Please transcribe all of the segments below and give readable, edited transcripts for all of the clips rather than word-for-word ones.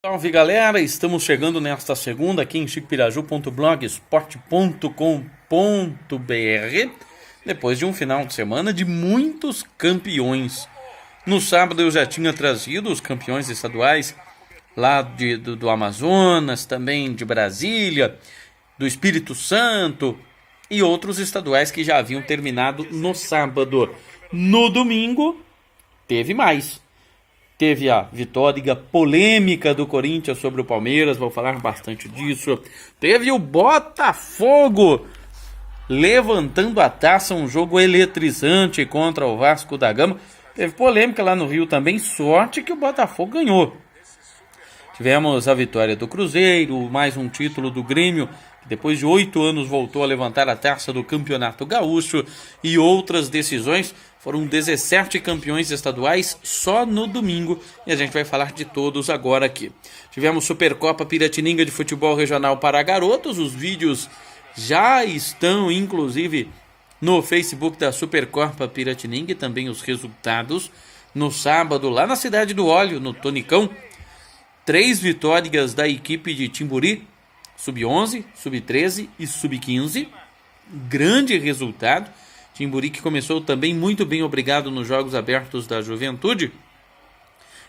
Salve galera, estamos chegando nesta segunda aqui em chiquipiraju.blogspot.com.br depois de um final de semana de muitos campeões. No sábado eu já tinha trazido os campeões estaduais lá do Amazonas, também de Brasília, do Espírito Santo e outros estaduais que já haviam terminado no sábado. No domingo teve mais. Teve a vitória polêmica do Corinthians sobre o Palmeiras, vou falar bastante disso. Teve o Botafogo levantando a taça, um jogo eletrizante contra o Vasco da Gama. Teve polêmica lá no Rio também, sorte que o Botafogo ganhou. Tivemos a vitória do Cruzeiro, mais um título do Grêmio, que depois de 8 anos voltou a levantar a taça do Campeonato Gaúcho, e outras decisões. Foram 17 campeões estaduais só no domingo e a gente vai falar de todos agora aqui. Tivemos Supercopa Piratininga de Futebol Regional para garotos. Os vídeos já estão inclusive no Facebook da Supercopa Piratininga e também os resultados. No sábado lá na Cidade do Óleo, no Tonicão, 3 vitórias da equipe de Timburi, Sub-11, Sub-13 e Sub-15. Grande resultado. Timburi que começou também muito bem, obrigado, nos Jogos Abertos da Juventude.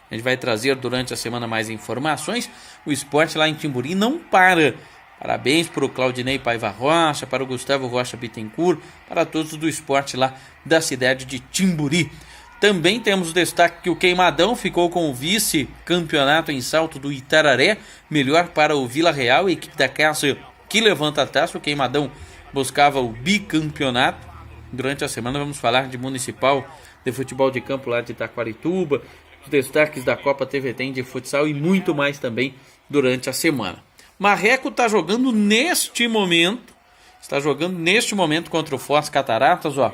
A gente vai trazer durante a semana mais informações. O esporte lá em Timburi não para. Parabéns para o Claudinei Paiva Rocha, para o Gustavo Rocha Bittencourt, para todos do esporte lá da cidade de Timburi. Também temos o destaque que o Queimadão ficou com o vice-campeonato em salto do Itararé. Melhor para o Vila Real, a equipe da casa que levanta a taça. O Queimadão buscava o bicampeonato. Durante a semana vamos falar de Municipal de Futebol de Campo lá de Itaquarituba, os destaques da Copa TVT de futsal e muito mais também durante a semana. Marreco está jogando neste momento, contra o Foz Cataratas, ó.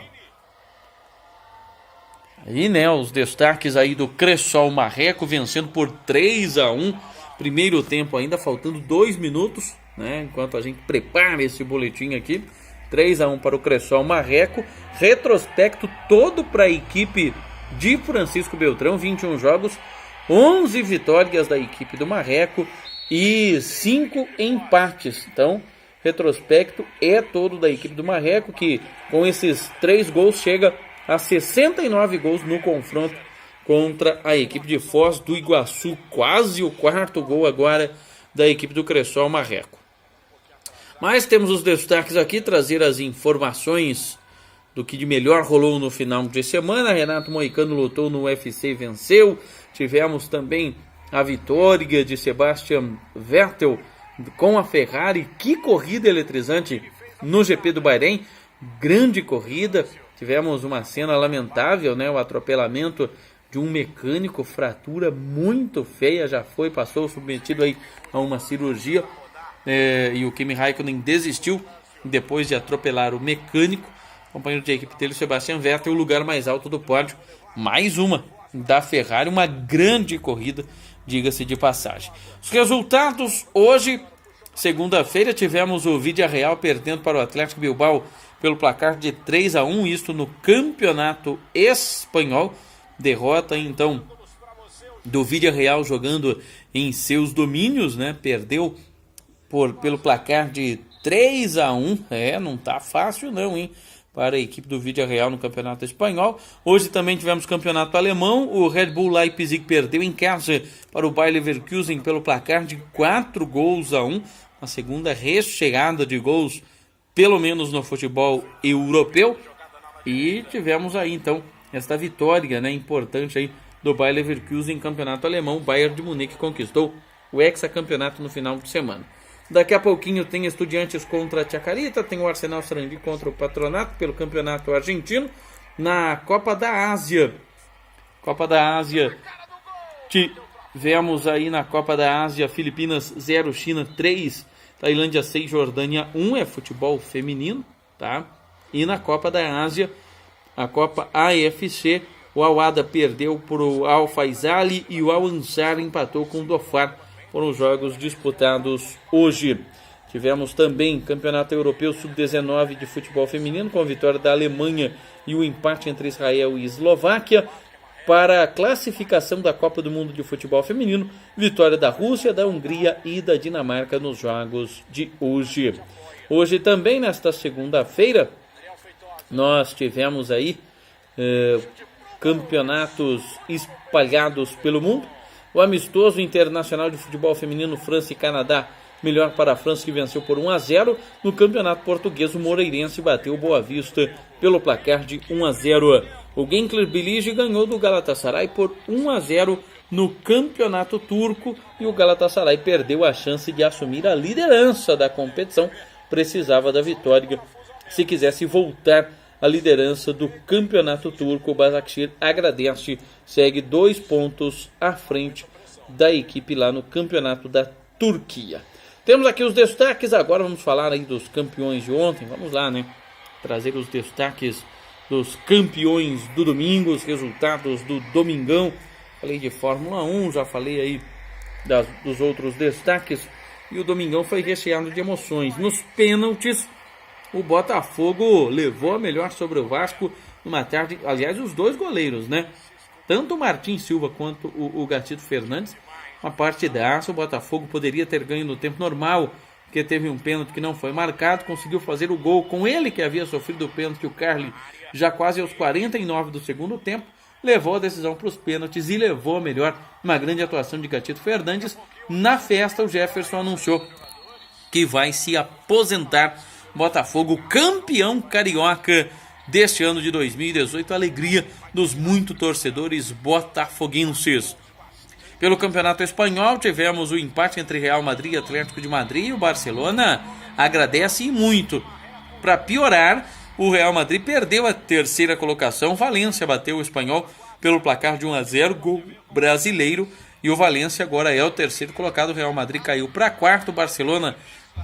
Aí, né, os destaques aí do Cressol Marreco vencendo por 3-1, primeiro tempo ainda, faltando 2 minutos, né, enquanto a gente prepara esse boletim aqui. 3-1 para o Cressol Marreco. Retrospecto todo para a equipe de Francisco Beltrão, 21 jogos, 11 vitórias da equipe do Marreco e 5 empates. Então, retrospecto é todo da equipe do Marreco, que com esses 3 gols chega a 69 gols no confronto contra a equipe de Foz do Iguaçu. Quase o 4º gol agora da equipe do Cressol Marreco. Mas temos os destaques aqui, trazer as informações do que de melhor rolou no final de semana. Renato Moicano lutou no UFC e venceu. Tivemos também a vitória de Sebastian Vettel com a Ferrari. Que corrida eletrizante no GP do Bahrein. Grande corrida. Tivemos uma cena lamentável, né? O atropelamento de um mecânico, fratura muito feia. Já passou submetido aí a uma cirurgia. E o Kimi Raikkonen desistiu depois de atropelar o mecânico. O companheiro de equipe dele, Sebastian Vettel, o lugar mais alto do pódio. Mais uma da Ferrari, uma grande corrida, diga-se de passagem. Os resultados hoje, segunda-feira, tivemos o Vídea Real perdendo para o Atlético Bilbao pelo placar de 3-1, isto no Campeonato Espanhol. Derrota então do Vídea Real jogando em seus domínios, né? Perdeu pelo placar de 3-1, não tá fácil não, hein, para a equipe do Vídea Real no Campeonato Espanhol. Hoje também tivemos Campeonato Alemão, o Red Bull Leipzig perdeu em casa para o Bayer Leverkusen pelo placar de 4-1, a segunda rechegada de gols, pelo menos no futebol europeu, e tivemos aí então esta vitória, né, importante aí do Bayer Leverkusen em Campeonato Alemão. O Bayern de Munique conquistou o hexacampeonato no final de semana. Daqui a pouquinho tem Estudiantes contra a Chacarita, tem o Arsenal Sarandi contra o Patronato pelo Campeonato Argentino. Na Copa da Ásia, tivemos aí na Copa da Ásia Filipinas 0, China 3, Tailândia 6, Jordânia 1, é futebol feminino, tá? E na Copa da Ásia, a Copa AFC, o Al-Wahda perdeu para o Al-Faisali e o Al-Ansar empatou com o Dhofar. Foram os jogos disputados hoje. Tivemos também Campeonato Europeu Sub-19 de futebol feminino, com a vitória da Alemanha e o empate entre Israel e Eslováquia. para a classificação da Copa do Mundo de Futebol Feminino, vitória da Rússia, da Hungria e da Dinamarca nos jogos de hoje. Hoje também, nesta segunda-feira, nós tivemos aí campeonatos espalhados pelo mundo. O amistoso internacional de futebol feminino França e Canadá, melhor para a França, que venceu por 1-0. No campeonato português, o Moreirense bateu o Boa Vista pelo placar de 1-0. O Gençler Birliği ganhou do Galatasaray por 1-0 no campeonato turco e o Galatasaray perdeu a chance de assumir a liderança da competição. Precisava da vitória se quisesse voltar à liderança do campeonato turco. O Başakşehir agradece, segue 2 pontos à frente da equipe lá no campeonato da Turquia. Temos aqui os destaques, agora vamos falar aí dos campeões de ontem. Vamos lá, né? Trazer os destaques dos campeões do domingo, os resultados do domingão. Falei de Fórmula 1, já falei aí dos outros destaques. E o domingão foi recheado de emoções. Nos pênaltis, o Botafogo levou a melhor sobre o Vasco numa tarde. Aliás, os dois goleiros, né? Tanto o Martim Silva quanto o Gatito Fernandes. Uma partidaça. O Botafogo poderia ter ganho no tempo normal, porque teve um pênalti que não foi marcado. Conseguiu fazer o gol com ele, que havia sofrido o pênalti, o Carly, já quase aos 49 do segundo tempo. Levou a decisão para os pênaltis e levou a melhor. Uma grande atuação de Gatito Fernandes. Na festa, o Jefferson anunciou que vai se aposentar. Botafogo campeão carioca deste ano de 2018. Alegria dos muitos torcedores botafoguenses. Pelo Campeonato Espanhol, tivemos o empate entre Real Madrid e Atlético de Madrid. O Barcelona agradece muito. Para piorar, o Real Madrid perdeu a terceira colocação. Valência bateu o Espanhol pelo placar de 1-0, gol brasileiro. E o Valência agora é o terceiro colocado. O Real Madrid caiu para quarto. O Barcelona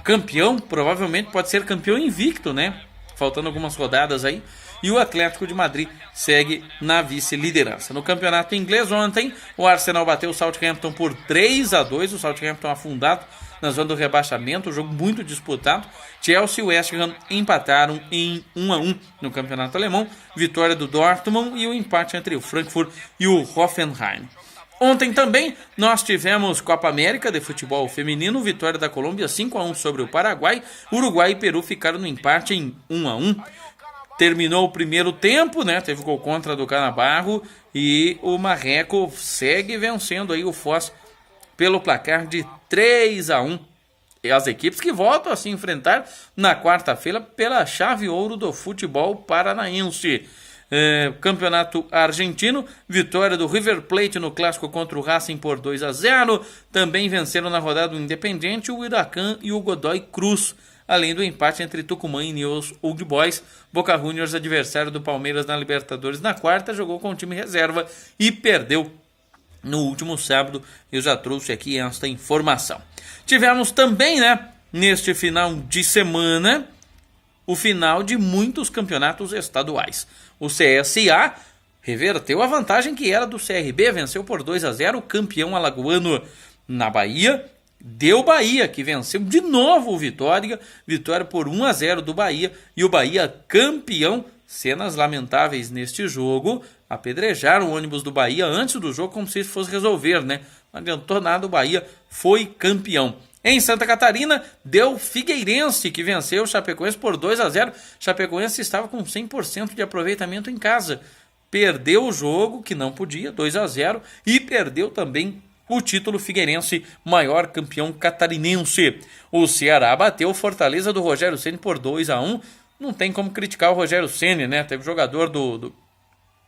campeão, provavelmente pode ser campeão invicto, né? Faltando algumas rodadas aí. E o Atlético de Madrid segue na vice-liderança. No campeonato inglês ontem, o Arsenal bateu o Southampton por 3-2. O Southampton afundado na zona do rebaixamento. Um jogo muito disputado. Chelsea e West Ham empataram em 1-1 no campeonato alemão. Vitória do Dortmund e o empate entre o Frankfurt e o Hoffenheim. Ontem também nós tivemos Copa América de futebol feminino, vitória da Colômbia 5-1 sobre o Paraguai. Uruguai e Peru ficaram no empate em 1-1. Terminou o primeiro tempo, né? Teve gol contra do Canabarro e o Marreco segue vencendo aí o Foz pelo placar de 3-1. E as equipes que voltam a se enfrentar na quarta-feira pela chave ouro do futebol paranaense. Campeonato argentino, vitória do River Plate no clássico contra o Racing por 2-0. Também venceram na rodada o Independiente, o Huracán e o Godoy Cruz, além do empate entre Tucumã e News Old Boys. Boca Juniors, adversário do Palmeiras na Libertadores na quarta, jogou com o time reserva e perdeu no último sábado. Eu já trouxe aqui esta informação. Tivemos também, né, neste final de semana, o final de muitos campeonatos estaduais. O CSA reverteu a vantagem que era do CRB, venceu por 2-0 o campeão alagoano na Bahia. Deu Bahia, que venceu de novo o Vitória por 1-0 do Bahia, e o Bahia campeão. Cenas lamentáveis neste jogo, apedrejaram o ônibus do Bahia antes do jogo como se isso fosse resolver, né? Não adiantou nada, o Bahia foi campeão. Em Santa Catarina, deu Figueirense, que venceu o Chapecoense por 2-0. Chapecoense estava com 100% de aproveitamento em casa. Perdeu o jogo, que não podia, 2-0, e perdeu também o título. Figueirense, maior campeão catarinense. O Ceará bateu o Fortaleza do Rogério Ceni por 2-1. Não tem como criticar o Rogério Ceni, né? Teve jogador do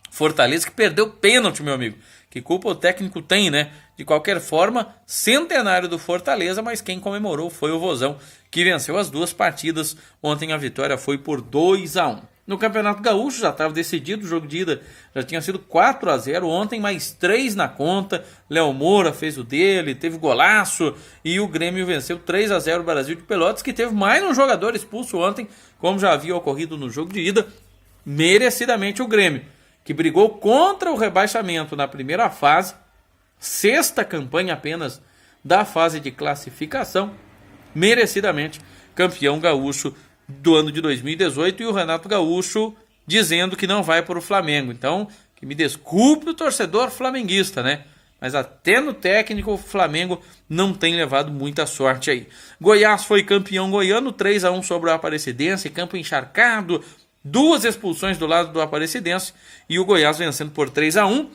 Fortaleza que perdeu pênalti, meu amigo. Que culpa o técnico tem, né? De qualquer forma, centenário do Fortaleza, mas quem comemorou foi o Vozão, que venceu as duas partidas. Ontem a vitória foi por 2-1. No Campeonato Gaúcho já estava decidido, o jogo de ida já tinha sido 4-0. Ontem mais 3 na conta. Léo Moura fez o dele, teve golaço, e o Grêmio venceu 3-0 o Brasil de Pelotas, que teve mais um jogador expulso ontem, como já havia ocorrido no jogo de ida. Merecidamente o Grêmio, que brigou contra o rebaixamento na primeira fase, sexta campanha apenas da fase de classificação, merecidamente campeão gaúcho do ano de 2018, e o Renato Gaúcho dizendo que não vai para o Flamengo. Então, que me desculpe o torcedor flamenguista, né? Mas até no técnico o Flamengo não tem levado muita sorte aí. Goiás foi campeão goiano, 3-1 sobre o Aparecidense, campo encharcado, 2 expulsões do lado do Aparecidense e o Goiás vencendo por 3-1.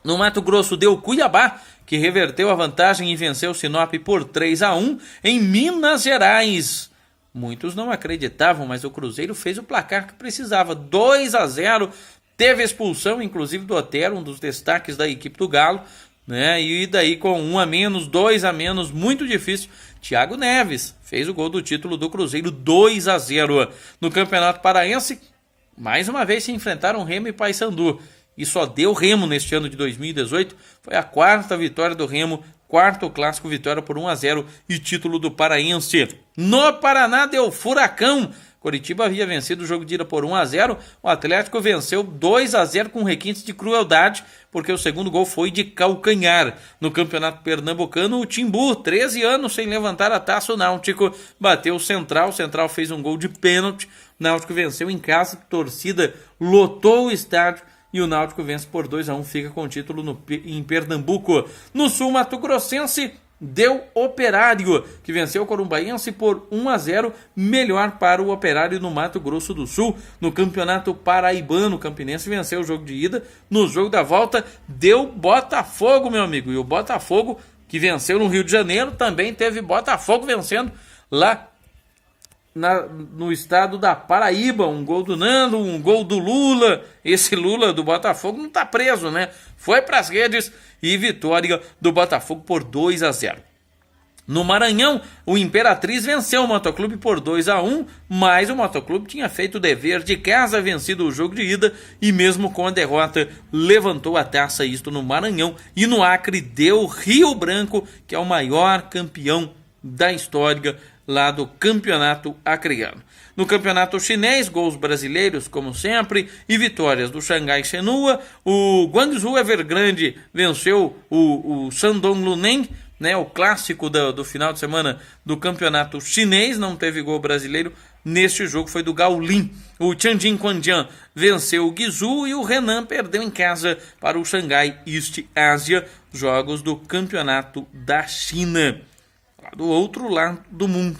No Mato Grosso deu Cuiabá, que reverteu a vantagem e venceu o Sinop por 3-1 em Minas Gerais. Muitos não acreditavam, mas o Cruzeiro fez o placar que precisava, 2-0. Teve expulsão, inclusive, do Otero, um dos destaques da equipe do Galo, né? E daí com 1 a menos, 2 a menos, muito difícil. Thiago Neves fez o gol do título do Cruzeiro, 2-0. No Campeonato Paraense, mais uma vez se enfrentaram Remo e Paysandu. E só deu Remo neste ano de 2018. Foi a 4ª vitória do Remo, 4º clássico, vitória por 1-0 e título do Paraense. No Paraná deu Furacão. Coritiba havia vencido o jogo de ida por 1-0, o Atlético venceu 2-0 com requintes de crueldade, porque o segundo gol foi de calcanhar. No Campeonato Pernambucano, o Timbu, 13 anos sem levantar a taça, o Náutico bateu o Central fez um gol de pênalti, o Náutico venceu em casa, a torcida lotou o estádio, e o Náutico vence por 2-1, fica com o título em Pernambuco. No Sul Mato Grossense, deu Operário, que venceu o Corumbaense por 1-0, melhor para o Operário no Mato Grosso do Sul. No Campeonato Paraibano, o Campinense venceu o jogo de ida, no jogo da volta deu Botafogo, meu amigo, e o Botafogo, que venceu no Rio de Janeiro, também teve Botafogo vencendo lá no estado da Paraíba, um gol do Nando, um gol do Lula. Esse Lula do Botafogo não tá preso, né? Foi pras redes e vitória do Botafogo por 2-0. No Maranhão, o Imperatriz venceu o Motoclube por 2-1, mas o Motoclube tinha feito o dever de casa, vencido o jogo de ida e mesmo com a derrota levantou a taça, isto no Maranhão. E no Acre deu Rio Branco, que é o maior campeão da história lá do campeonato acreano. No campeonato chinês, gols brasileiros, como sempre, e vitórias do Xangai Shenhua. O Guangzhou Evergrande venceu o Shandong Luneng, né, o clássico do final de semana do campeonato chinês. Não teve gol brasileiro neste jogo, foi do Gaolin. O Tianjin Quanjian venceu o Guizhou e o Renan perdeu em casa para o Xangai East Asia, jogos do campeonato da China, do outro lado do mundo,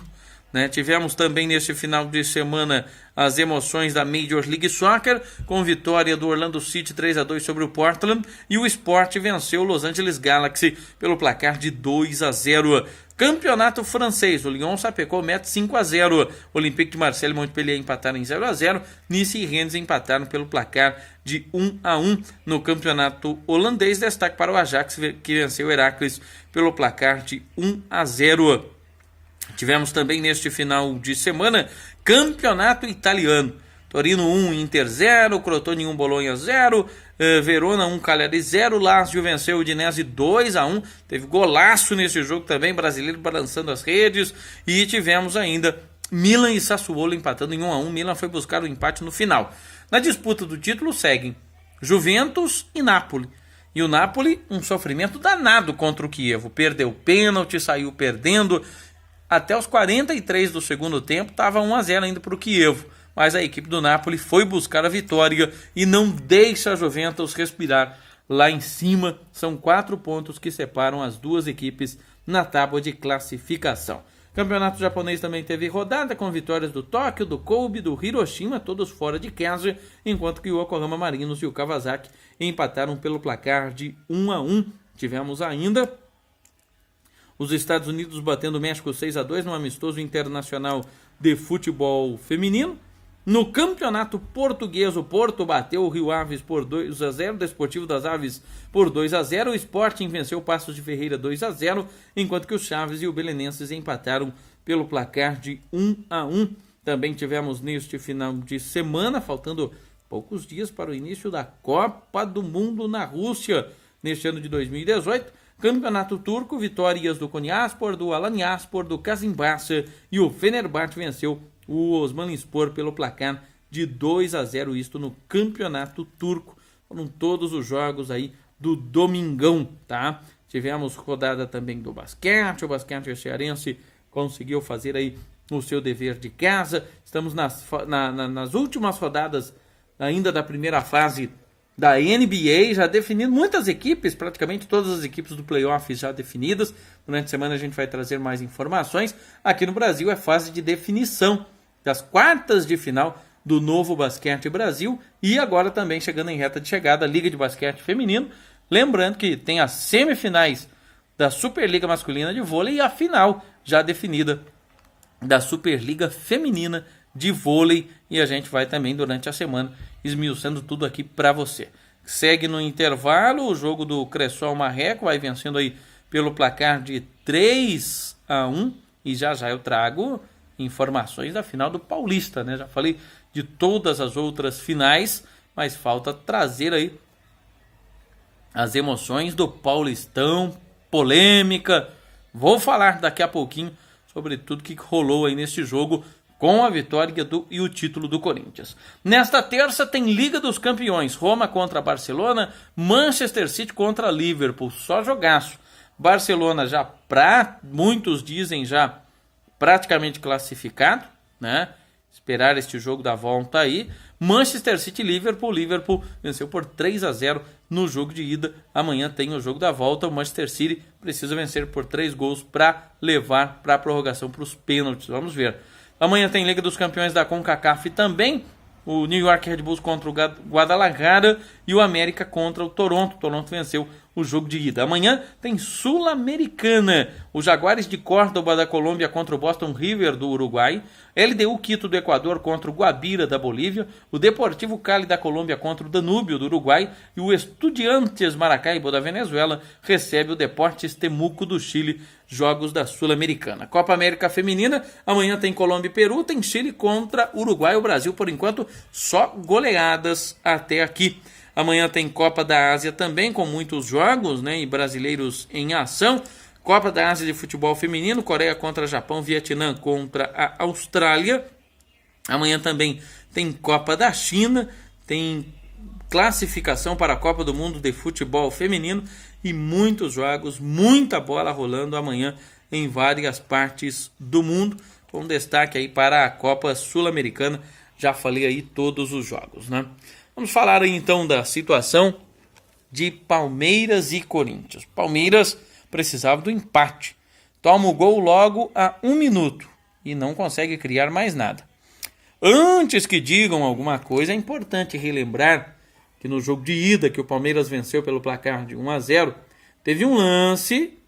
né? Tivemos também neste final de semana as emoções da Major League Soccer, com vitória do Orlando City 3-2 sobre o Portland, e o Sport venceu o Los Angeles Galaxy pelo placar de 2-0. Campeonato francês, o Lyon sapecou mete 5-0, Olympique de Marseille e Montpellier empataram em 0-0, Nice e Rennes empataram pelo placar de 1-1. No campeonato holandês, destaque para o Ajax, que venceu o Heracles pelo placar de 1-0. Tivemos também neste final de semana campeonato italiano. Torino 1, Inter 0, Crotone 1, Bolonha 0, Verona 1, Cagliari 0, Lazio venceu o Udinese 2-1, teve golaço nesse jogo também, brasileiro balançando as redes, e tivemos ainda Milan e Sassuolo empatando em 1-1, Milan foi buscar o empate no final. Na disputa do título seguem Juventus e Napoli, e o Napoli um sofrimento danado contra o Chievo, perdeu pênalti, saiu perdendo, até os 43 do segundo tempo estava 1-0 ainda para o Chievo, mas a equipe do Napoli foi buscar a vitória e não deixa a Juventus respirar lá em cima. São 4 pontos que separam as duas equipes na tábua de classificação. Campeonato japonês também teve rodada com vitórias do Tóquio, do Kobe, do Hiroshima, todos fora de casa, enquanto que o Yokohama Marinos e o Kawasaki empataram pelo placar de 1-1. Tivemos ainda os Estados Unidos batendo o México 6-2 no amistoso internacional de futebol feminino. No campeonato português, o Porto bateu o Rio Aves por 2-0, o Desportivo das Aves por 2-0, o Sporting venceu o Passos de Ferreira 2-0, enquanto que o Chaves e o Belenenses empataram pelo placar de 1-1. Também tivemos neste final de semana, faltando poucos dias para o início da Copa do Mundo na Rússia, neste ano de 2018, Campeonato Turco, vitórias do Konyaspor, do Alanyaspor, do Kazımpaşa e o Fenerbahçe venceu o Osmanlispor pelo placar de 2-0, isto no Campeonato Turco. Foram todos os jogos aí do domingão, tá? Tivemos rodada também do basquete, o basquete cearense conseguiu fazer aí o seu dever de casa. Estamos nas últimas rodadas ainda da primeira fase da NBA já definido, muitas equipes, praticamente todas as equipes do playoff já definidas. Durante a semana a gente vai trazer mais informações. Aqui no Brasil é fase de definição das quartas de final do Novo Basquete Brasil e agora também chegando em reta de chegada a Liga de Basquete Feminino. Lembrando que tem as semifinais da Superliga Masculina de Vôlei e a final já definida da Superliga Feminina de Vôlei, e a gente vai também durante a semana esmiuçando tudo aqui para você. Segue no intervalo o jogo do Cressol Marreco, vai vencendo aí pelo placar de 3-1, e já eu trago informações da final do Paulista, né? Já falei de todas as outras finais, mas falta trazer aí as emoções do Paulistão, polêmica. Vou falar daqui a pouquinho sobre tudo que rolou aí nesse jogo com a vitória e o título do Corinthians. Nesta terça tem Liga dos Campeões, Roma contra Barcelona, Manchester City contra Liverpool, só jogaço. Barcelona já, muitos dizem já praticamente classificado, né? Esperar este jogo da volta aí. Manchester City e Liverpool venceu por 3-0 no jogo de ida. Amanhã tem o jogo da volta. O Manchester City precisa vencer por 3 gols para levar para a prorrogação, para os pênaltis. Vamos ver. Amanhã tem Liga dos Campeões da CONCACAF também. O New York Red Bulls contra o Guadalajara e o América contra o Toronto. O Toronto venceu o jogo de ida. Amanhã tem Sul-Americana. O Jaguares de Córdoba da Colômbia contra o Boston River do Uruguai. LDU Quito do Equador contra o Guabira da Bolívia. O Deportivo Cali da Colômbia contra o Danúbio do Uruguai. E o Estudiantes Maracaibo da Venezuela recebe o Deportes Temuco do Chile. Jogos da Sul-Americana. Copa América Feminina. Amanhã tem Colômbia e Peru. Tem Chile contra Uruguai e o Brasil. Por enquanto, só goleadas até aqui. Amanhã tem Copa da Ásia também, com muitos jogos, né, e brasileiros em ação. Copa da Ásia de Futebol Feminino, Coreia contra Japão, Vietnã contra a Austrália. Amanhã também tem Copa da China, tem classificação para a Copa do Mundo de Futebol Feminino e muitos jogos, muita bola rolando amanhã em várias partes do mundo, com destaque aí para a Copa Sul-Americana. Já falei aí todos os jogos, né? Vamos falar aí então da situação de Palmeiras e Corinthians. Palmeiras precisava do empate. Toma o gol logo a 1 minuto e não consegue criar mais nada. Antes que digam alguma coisa, é importante relembrar que no jogo de ida, que o Palmeiras venceu pelo placar de 1-0, teve um lance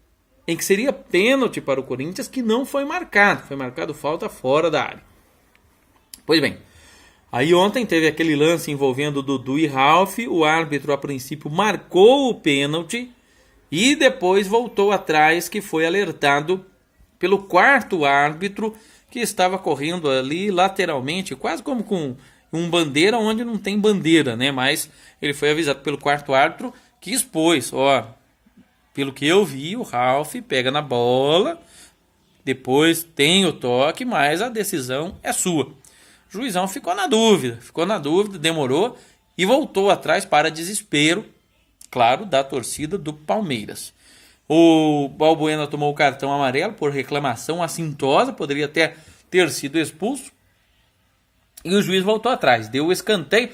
em que seria pênalti para o Corinthians que não foi marcado. Foi marcado falta fora da área. Pois bem, aí ontem teve aquele lance envolvendo Dudu e Ralf. O árbitro a princípio marcou o pênalti e depois voltou atrás, que foi alertado pelo quarto árbitro, que estava correndo ali lateralmente, quase como com um bandeira onde não tem bandeira, né? Mas ele foi avisado pelo quarto árbitro, que expôs, pelo que eu vi, o Ralf pega na bola, depois tem o toque, mas a decisão é sua. O juizão ficou na dúvida, demorou e voltou atrás para desespero, claro, da torcida do Palmeiras. O Balbuena tomou o cartão amarelo por reclamação assintosa, poderia até ter sido expulso. E o juiz voltou atrás, deu o escanteio.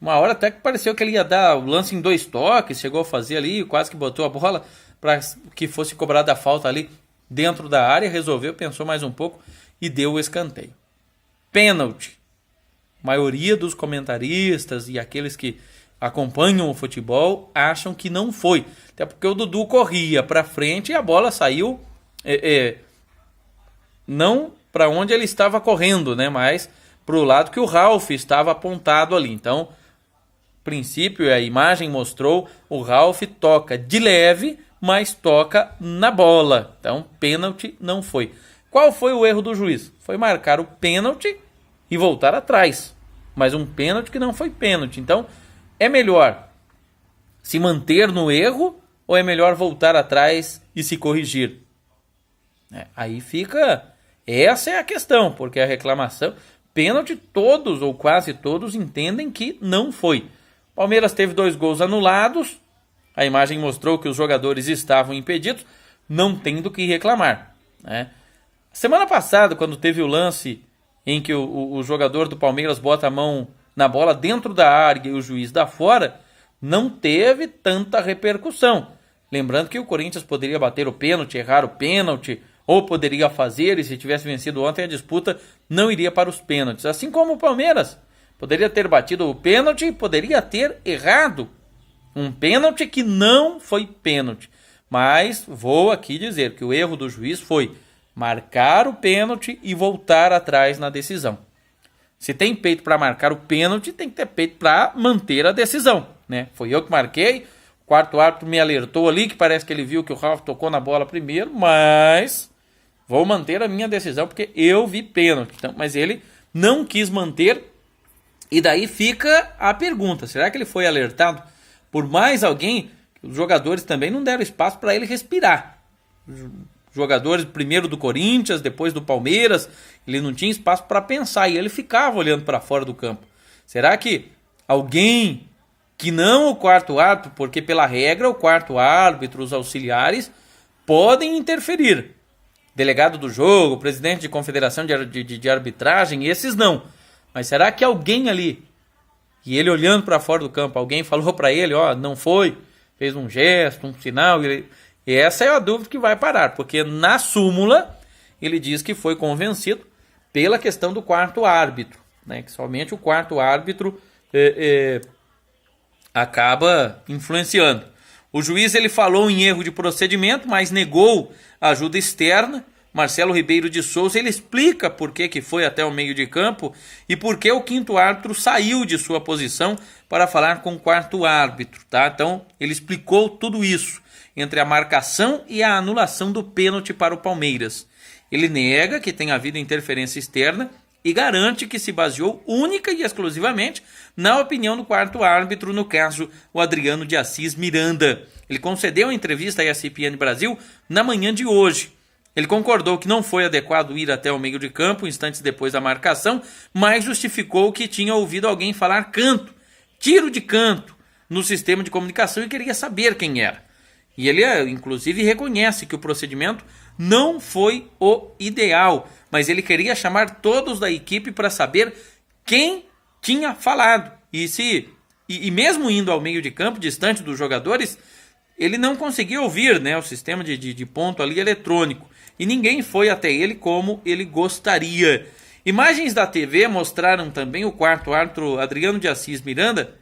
Uma hora até que pareceu que ele ia dar o lance em 2 toques, chegou a fazer ali, quase que botou a bola para que fosse cobrada a falta ali dentro da área, resolveu, pensou mais um pouco e deu o escanteio. Pênalti. A maioria dos comentaristas e aqueles que acompanham o futebol acham que não foi. Até porque o Dudu corria para frente e a bola saiu não para onde ele estava correndo, né? Mas para o lado que o Ralf estava apontado ali. Então, a princípio, a imagem mostrou o Ralf toca de leve, mas toca na bola. Então, pênalti não foi. Qual foi o erro do juiz? Foi marcar o pênalti e voltar atrás. Mas um pênalti que não foi pênalti. Então, é melhor se manter no erro ou é melhor voltar atrás e se corrigir? Aí fica... Essa é a questão, porque a reclamação... Pênalti, todos ou quase todos entendem que não foi. Palmeiras teve 2 gols anulados. A imagem mostrou que os jogadores estavam impedidos, não tendo o que reclamar, né? Semana passada, quando teve o lance em que o jogador do Palmeiras bota a mão na bola dentro da área e o juiz dá fora, não teve tanta repercussão. Lembrando que o Corinthians poderia bater o pênalti, errar o pênalti, ou poderia fazer, e se tivesse vencido ontem a disputa não iria para os pênaltis. Assim como o Palmeiras poderia ter batido o pênalti e poderia ter errado um pênalti que não foi pênalti. Mas vou aqui dizer que o erro do juiz foi marcar o pênalti e voltar atrás na decisão. Se tem peito para marcar o pênalti, tem que ter peito para manter a decisão, né? Foi eu que marquei, o quarto árbitro me alertou ali, que parece que ele viu que o Ralf tocou na bola primeiro, mas vou manter a minha decisão porque eu vi pênalti. Então, mas ele não quis manter, e daí fica a pergunta, será que ele foi alertado por mais alguém? Os jogadores também não deram espaço para ele respirar. Jogadores primeiro do Corinthians, depois do Palmeiras, ele não tinha espaço para pensar e ele ficava olhando para fora do campo. Será que alguém que não o quarto árbitro, porque pela regra o quarto árbitro, os auxiliares podem interferir. Delegado do jogo, presidente de confederação de arbitragem, esses não. Mas será que alguém ali, e ele olhando para fora do campo, alguém falou para ele, ó, não foi, fez um gesto, um sinal, e essa é a dúvida que vai parar, porque na súmula ele diz que foi convencido pela questão do quarto árbitro, né, que somente o quarto árbitro acaba influenciando. O juiz ele falou em erro de procedimento, mas negou a ajuda externa. Marcelo Ribeiro de Souza ele explica por que foi até o meio de campo e por que o quinto árbitro saiu de sua posição para falar com o quarto árbitro, tá? Então ele explicou tudo isso entre a marcação e a anulação do pênalti para o Palmeiras. Ele nega que tenha havido interferência externa e garante que se baseou única e exclusivamente na opinião do quarto árbitro, no caso o Adriano de Assis Miranda. Ele concedeu a entrevista à ESPN Brasil na manhã de hoje. Ele concordou que não foi adequado ir até o meio de campo instantes depois da marcação, mas justificou que tinha ouvido alguém falar canto, tiro de canto, no sistema de comunicação e queria saber quem era. E ele, inclusive, reconhece que o procedimento não foi o ideal, mas ele queria chamar todos da equipe para saber quem tinha falado. E mesmo indo ao meio de campo, distante dos jogadores, ele não conseguia ouvir, né, o sistema de ponto ali eletrônico. E ninguém foi até ele como ele gostaria. Imagens da TV mostraram também o quarto árbitro Adriano de Assis Miranda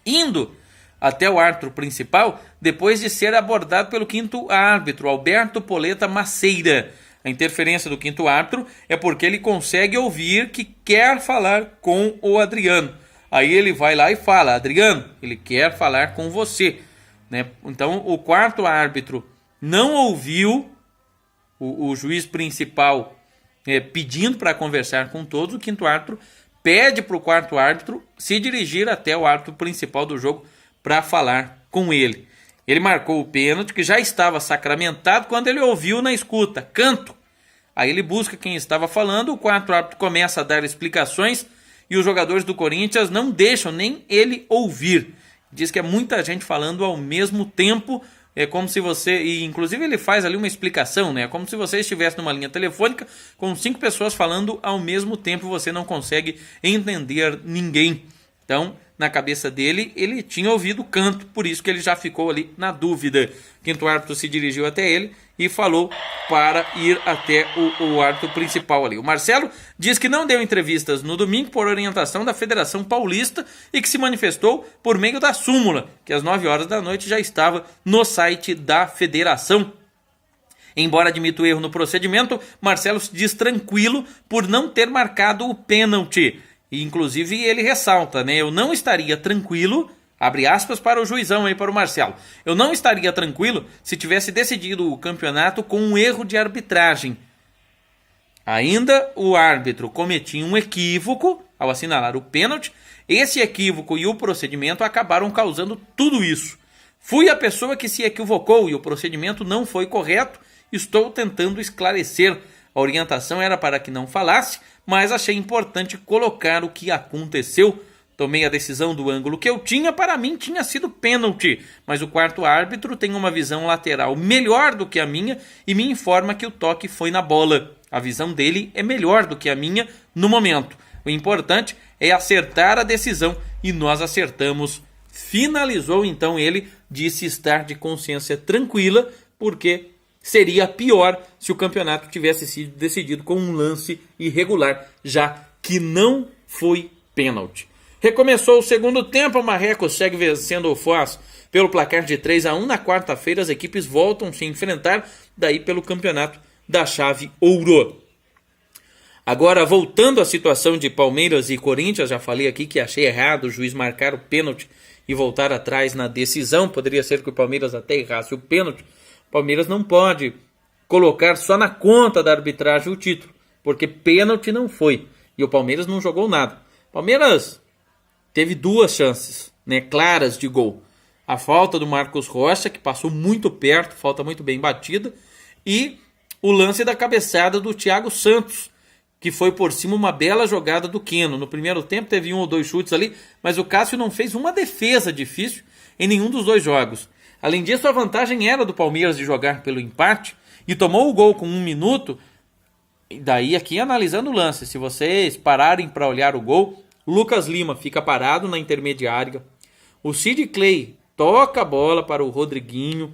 indo até o árbitro principal depois de ser abordado pelo quinto árbitro, Alberto Poleta Maceira. A interferência do quinto árbitro é porque ele consegue ouvir que quer falar com o Adriano. Aí ele vai lá e fala, Adriano, ele quer falar com você, né? Então o quarto árbitro não ouviu o juiz principal pedindo para conversar com todos. O quinto árbitro pede para o quarto árbitro se dirigir até o árbitro principal do jogo para falar com ele. Ele marcou o pênalti que já estava sacramentado quando ele ouviu na escuta, canto. Aí ele busca quem estava falando, o quarto árbitro começa a dar explicações e os jogadores do Corinthians não deixam nem ele ouvir. Diz que é muita gente falando ao mesmo tempo. É como se você, e inclusive ele faz ali uma explicação, né? É como se você estivesse numa linha telefônica com 5 pessoas falando ao mesmo tempo e você não consegue entender ninguém. Então, na cabeça dele, ele tinha ouvido o canto, por isso que ele já ficou ali na dúvida. O quinto árbitro se dirigiu até ele e falou para ir até o árbitro principal ali. O Marcelo diz que não deu entrevistas no domingo por orientação da Federação Paulista e que se manifestou por meio da súmula, que às 9 horas da noite já estava no site da federação. Embora admita o erro no procedimento, Marcelo se diz tranquilo por não ter marcado o pênalti. E inclusive ele ressalta, né? Eu não estaria tranquilo, abre aspas para o juizão aí, para o Marcelo. Eu não estaria tranquilo se tivesse decidido o campeonato com um erro de arbitragem. Ainda o árbitro cometia um equívoco ao assinalar o pênalti. Esse equívoco e o procedimento acabaram causando tudo isso. Fui a pessoa que se equivocou e o procedimento não foi correto. Estou tentando esclarecer. A orientação era para que não falasse, mas achei importante colocar o que aconteceu. Tomei a decisão do ângulo que eu tinha, para mim tinha sido pênalti, mas o quarto árbitro tem uma visão lateral melhor do que a minha e me informa que o toque foi na bola. A visão dele é melhor do que a minha no momento. O importante é acertar a decisão e nós acertamos, finalizou, então ele disse estar de consciência tranquila, porque seria pior se o campeonato tivesse sido decidido com um lance irregular, já que não foi pênalti. Recomeçou o segundo tempo, o Marreco segue vencendo o Foz pelo placar de 3-1. Na quarta-feira as equipes voltam a se enfrentar, daí pelo campeonato da chave Ouro. Agora, voltando à situação de Palmeiras e Corinthians, já falei aqui que achei errado o juiz marcar o pênalti e voltar atrás na decisão. Poderia ser que o Palmeiras até errasse o pênalti. O Palmeiras não pode colocar só na conta da arbitragem o título, porque pênalti não foi. E o Palmeiras não jogou nada. O Palmeiras teve duas chances, né, claras de gol. A falta do Marcos Rocha, que passou muito perto, falta muito bem batida, e o lance da cabeçada do Thiago Santos, que foi por cima uma bela jogada do Keno. No primeiro tempo teve 1 ou 2 chutes ali, mas o Cássio não fez uma defesa difícil em nenhum dos dois jogos. Além disso, a vantagem era do Palmeiras de jogar pelo empate, e tomou o gol com 1 minuto. E daí aqui analisando o lance, se vocês pararem para olhar o gol, Lucas Lima fica parado na intermediária, o Sid Clay toca a bola para o Rodriguinho,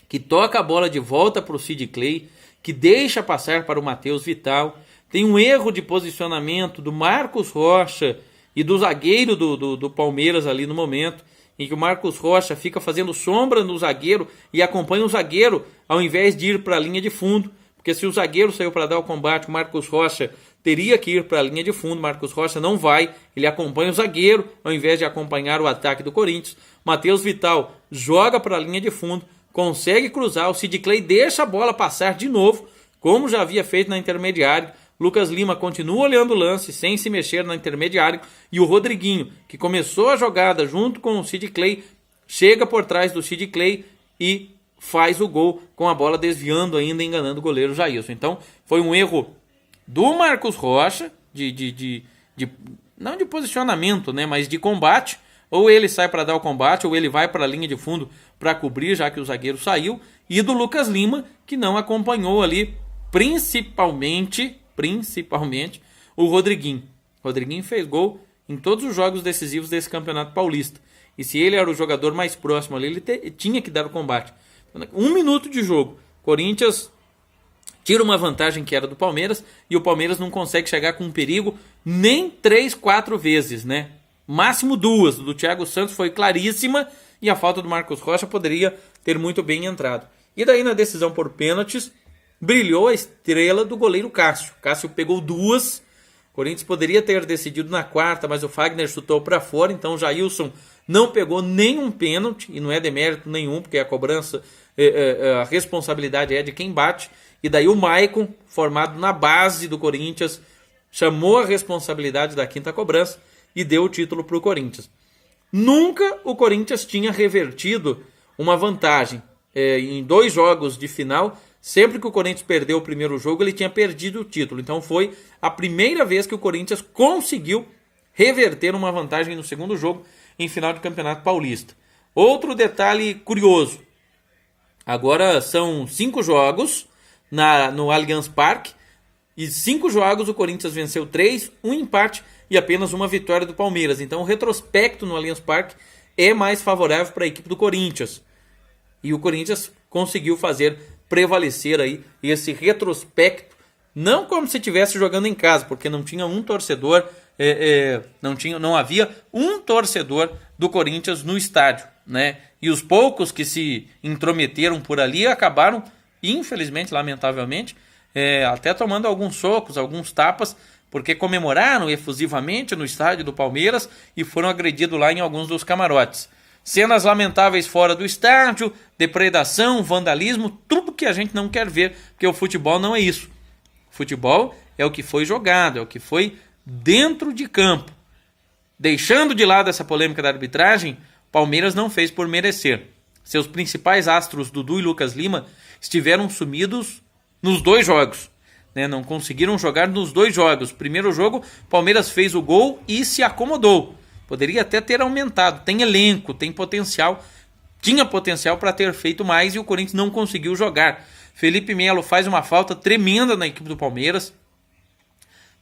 que toca a bola de volta para o Sid Clay, que deixa passar para o Matheus Vital. Tem um erro de posicionamento do Marcos Rocha e do zagueiro do Palmeiras ali no momento, em que o Marcos Rocha fica fazendo sombra no zagueiro e acompanha o zagueiro ao invés de ir para a linha de fundo, porque se o zagueiro saiu para dar o combate, o Marcos Rocha teria que ir para a linha de fundo. Marcos Rocha não vai, ele acompanha o zagueiro ao invés de acompanhar o ataque do Corinthians. Matheus Vital joga para a linha de fundo, consegue cruzar, o Sid Clay deixa a bola passar de novo, como já havia feito na intermediária. Lucas Lima continua olhando o lance sem se mexer na intermediária, e o Rodriguinho, que começou a jogada junto com o Sid Clay, chega por trás do Sid Clay e faz o gol com a bola desviando ainda, enganando o goleiro Jailson. Então foi um erro do Marcos Rocha, não de posicionamento, né, mas de combate. Ou ele sai para dar o combate, ou ele vai para a linha de fundo para cobrir, já que o zagueiro saiu. E do Lucas Lima, que não acompanhou ali, principalmente o Rodriguinho. O Rodriguinho fez gol em todos os jogos decisivos desse Campeonato Paulista. E se ele era o jogador mais próximo ali, ele tinha que dar o combate. 1 minuto de jogo, Corinthians tira uma vantagem que era do Palmeiras, e o Palmeiras não consegue chegar com perigo nem 3, 4 vezes, né? Máximo 2, do Thiago Santos foi claríssima, e a falta do Marcos Rocha poderia ter muito bem entrado. E daí na decisão por pênaltis, brilhou a estrela do goleiro Cássio. Cássio pegou 2, o Corinthians poderia ter decidido na quarta, mas o Fagner chutou para fora, então o Jailson não pegou nenhum pênalti, e não é demérito nenhum, porque a cobrança, a responsabilidade é de quem bate. E daí o Maicon, formado na base do Corinthians, chamou a responsabilidade da quinta cobrança e deu o título para o Corinthians. Nunca o Corinthians tinha revertido uma vantagem em 2 jogos de final. Sempre que o Corinthians perdeu o primeiro jogo, ele tinha perdido o título. Então foi a primeira vez que o Corinthians conseguiu reverter uma vantagem no segundo jogo em final de Campeonato Paulista. Outro detalhe curioso. Agora são 5 jogos no Allianz Parque. E 5 jogos o Corinthians venceu 3, 1 empate e apenas uma vitória do Palmeiras. Então o retrospecto no Allianz Parque é mais favorável para a equipe do Corinthians. E o Corinthians conseguiu fazer prevalecer aí esse retrospecto, não como se estivesse jogando em casa, porque não tinha um torcedor, não havia um torcedor do Corinthians no estádio, né? E os poucos que se intrometeram por ali acabaram, infelizmente, lamentavelmente, até tomando alguns socos, alguns tapas, porque comemoraram efusivamente no estádio do Palmeiras e foram agredidos lá em alguns dos camarotes. Cenas lamentáveis fora do estádio, depredação, vandalismo, tudo que a gente não quer ver, porque o futebol não é isso. O futebol é o que foi jogado, é o que foi dentro de campo. Deixando de lado essa polêmica da arbitragem, Palmeiras não fez por merecer. Seus principais astros, Dudu e Lucas Lima, estiveram sumidos nos 2 jogos. Né? Não conseguiram jogar nos 2 jogos. Primeiro jogo, Palmeiras fez o gol e se acomodou. Poderia até ter aumentado. Tem elenco, tem potencial. Tinha potencial para ter feito mais e o Corinthians não conseguiu jogar. Felipe Melo faz uma falta tremenda na equipe do Palmeiras.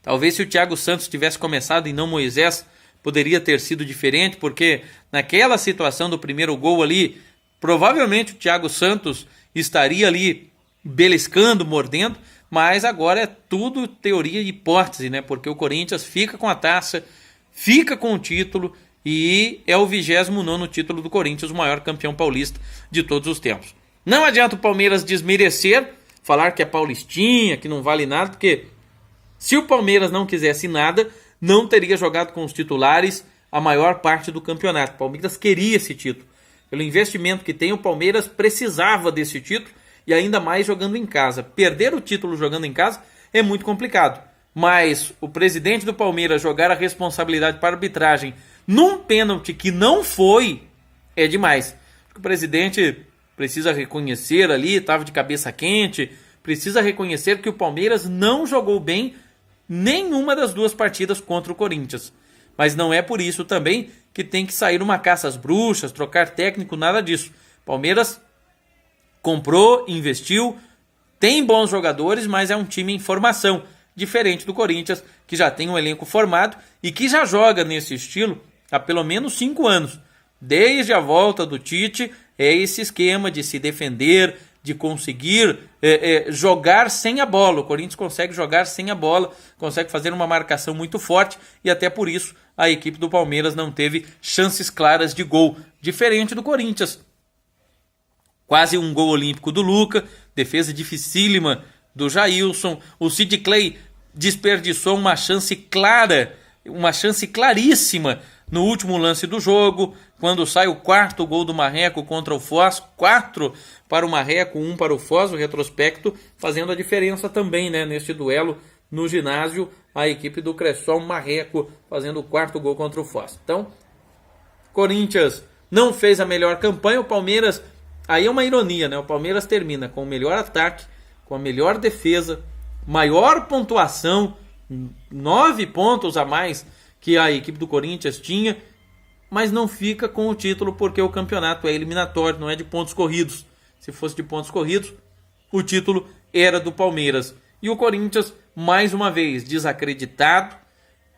Talvez se o Thiago Santos tivesse começado e não Moisés, poderia ter sido diferente, porque naquela situação do primeiro gol ali, provavelmente o Thiago Santos estaria ali beliscando, mordendo, mas agora é tudo teoria e hipótese, né? Porque o Corinthians fica com a taça, fica com o título e é o 29º título do Corinthians, o maior campeão paulista de todos os tempos. Não adianta o Palmeiras desmerecer, falar que é paulistinha, que não vale nada, porque se o Palmeiras não quisesse nada, não teria jogado com os titulares a maior parte do campeonato. O Palmeiras queria esse título. Pelo investimento que tem, o Palmeiras precisava desse título, e ainda mais jogando em casa. Perder o título jogando em casa é muito complicado. Mas o presidente do Palmeiras jogar a responsabilidade para a arbitragem num pênalti que não foi, é demais. O presidente precisa reconhecer ali, estava de cabeça quente, precisa reconhecer que o Palmeiras não jogou bem nenhuma das duas partidas contra o Corinthians. Mas não é por isso também que tem que sair uma caça às bruxas, trocar técnico, nada disso. Palmeiras comprou, investiu, tem bons jogadores, mas é um time em formação, diferente do Corinthians, que já tem um elenco formado e que já joga nesse estilo há pelo menos 5 anos. Desde a volta do Tite, é esse esquema de se defender, de conseguir jogar sem a bola. O Corinthians consegue jogar sem a bola, consegue fazer uma marcação muito forte e até por isso a equipe do Palmeiras não teve chances claras de gol, diferente do Corinthians. Quase um gol olímpico do Luca, defesa dificílima do Jailson. O Sid Clay desperdiçou uma chance clara, uma chance claríssima no último lance do jogo, quando sai o 4º gol do Marreco contra o Foz, 4 para o Marreco, 1 para o Foz, o retrospecto fazendo a diferença também, né, neste duelo no ginásio, a equipe do Cressol Marreco fazendo o 4º gol contra o Foz. Então, Corinthians não fez a melhor campanha, o Palmeiras, aí é uma ironia, né, o Palmeiras termina com o melhor ataque, com a melhor defesa, maior pontuação, 9 pontos a mais que a equipe do Corinthians tinha, mas não fica com o título porque o campeonato é eliminatório, não é de pontos corridos. Se fosse de pontos corridos, o título era do Palmeiras. E o Corinthians, mais uma vez, desacreditado,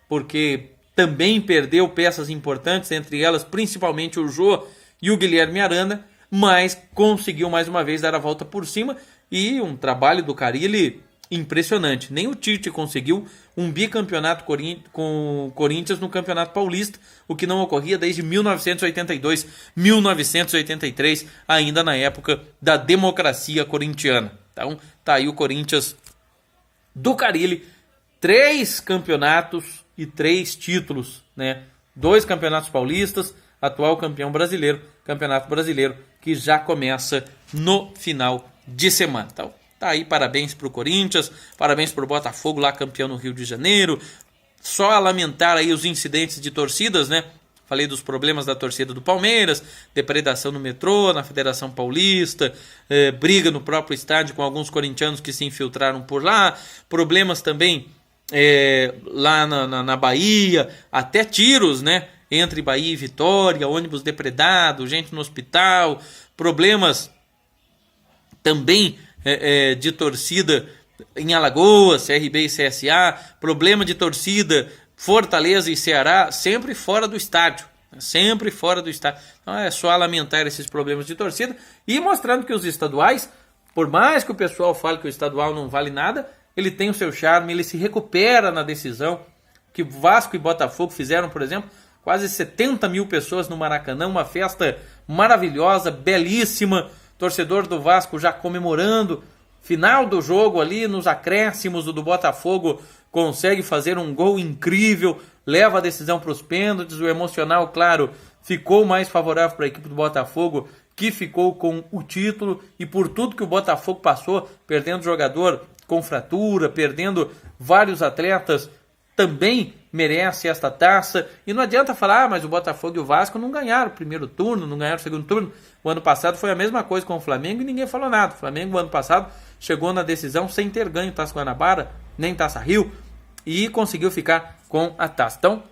porque também perdeu peças importantes, entre elas principalmente o Jô e o Guilherme Arana, mas conseguiu mais uma vez dar a volta por cima e um trabalho do Carille impressionante. Nem o Tite conseguiu um bicampeonato com o Corinthians no Campeonato Paulista, o que não ocorria desde 1982, 1983, ainda na época da democracia corintiana. Então, tá aí o Corinthians do Carille, 3 campeonatos e 3 títulos, né? 2 campeonatos paulistas, atual campeão brasileiro, campeonato brasileiro, que já começa no final de semana. Então, tá aí, parabéns pro Corinthians, parabéns pro Botafogo, lá campeão no Rio de Janeiro. Só a lamentar aí os incidentes de torcidas, né? Falei dos problemas da torcida do Palmeiras, depredação no metrô, na Federação Paulista, briga no próprio estádio com alguns corintianos que se infiltraram por lá, problemas também lá na Bahia, até tiros, né? Entre Bahia e Vitória, ônibus depredado, gente no hospital, problemas também de torcida em Alagoas, CRB e CSA, problema de torcida Fortaleza e Ceará, sempre fora do estádio, sempre fora do estádio. Então é só lamentar esses problemas de torcida e mostrando que os estaduais, por mais que o pessoal fale que o estadual não vale nada, ele tem o seu charme, ele se recupera na decisão, que Vasco e Botafogo fizeram, por exemplo, quase 70 mil pessoas no Maracanã, uma festa maravilhosa, belíssima, torcedor do Vasco já comemorando, final do jogo ali, nos acréscimos, o do Botafogo consegue fazer um gol incrível, leva a decisão para os pênaltis, o emocional, claro, ficou mais favorável para a equipe do Botafogo, que ficou com o título, e por tudo que o Botafogo passou, perdendo jogador com fratura, perdendo vários atletas, também merece esta taça. E não adianta falar, mas o Botafogo e o Vasco não ganharam o primeiro turno, não ganharam o segundo turno. O ano passado foi a mesma coisa com o Flamengo e ninguém falou nada. O Flamengo, o ano passado, chegou na decisão sem ter ganho Taça Guanabara, nem Taça Rio, e conseguiu ficar com a taça. Então,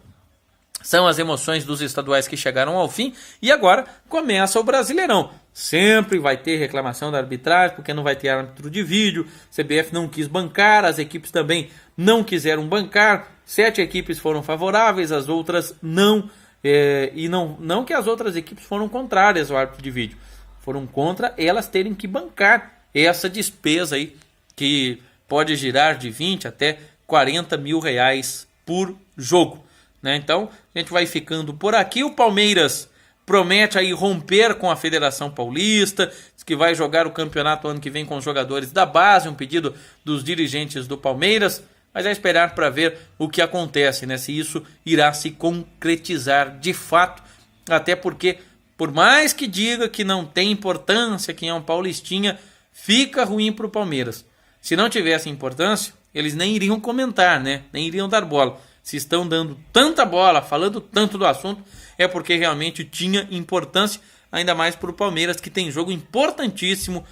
São as emoções dos estaduais que chegaram ao fim e agora começa o Brasileirão. Sempre vai ter reclamação da arbitragem, porque não vai ter árbitro de vídeo. CBF não quis bancar, as equipes também não quiseram bancar. 7 equipes foram favoráveis, as outras não. E não que as outras equipes foram contrárias ao árbitro de vídeo. Foram contra elas terem que bancar essa despesa aí, que pode girar de 20 até 40 mil reais por jogo. Né? Então, a gente vai ficando por aqui. O Palmeiras promete aí romper com a Federação Paulista, diz que vai jogar o campeonato ano que vem com os jogadores da base, um pedido dos dirigentes do Palmeiras, mas é esperar para ver o que acontece, né? Se isso irá se concretizar de fato, até porque, por mais que diga que não tem importância quem é um paulistinha, fica ruim para o Palmeiras. Se não tivesse importância, eles nem iriam comentar, né? Nem iriam dar bola. Se estão dando tanta bola, falando tanto do assunto, é porque realmente tinha importância, ainda mais para o Palmeiras, que tem jogo importantíssimo,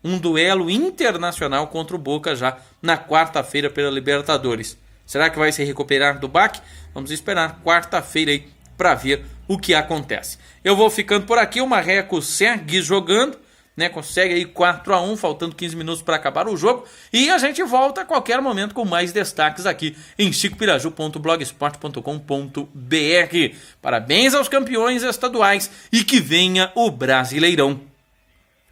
um duelo internacional contra o Boca já na quarta-feira pela Libertadores. Será que vai se recuperar do baque? Vamos esperar quarta-feira aí para ver o que acontece. Eu vou ficando por aqui, o Marreco segue jogando, né, consegue aí 4-1, faltando 15 minutos para acabar o jogo, e a gente volta a qualquer momento com mais destaques aqui em chicopiraju.blogspot.com.br. Parabéns aos campeões estaduais e que venha o Brasileirão.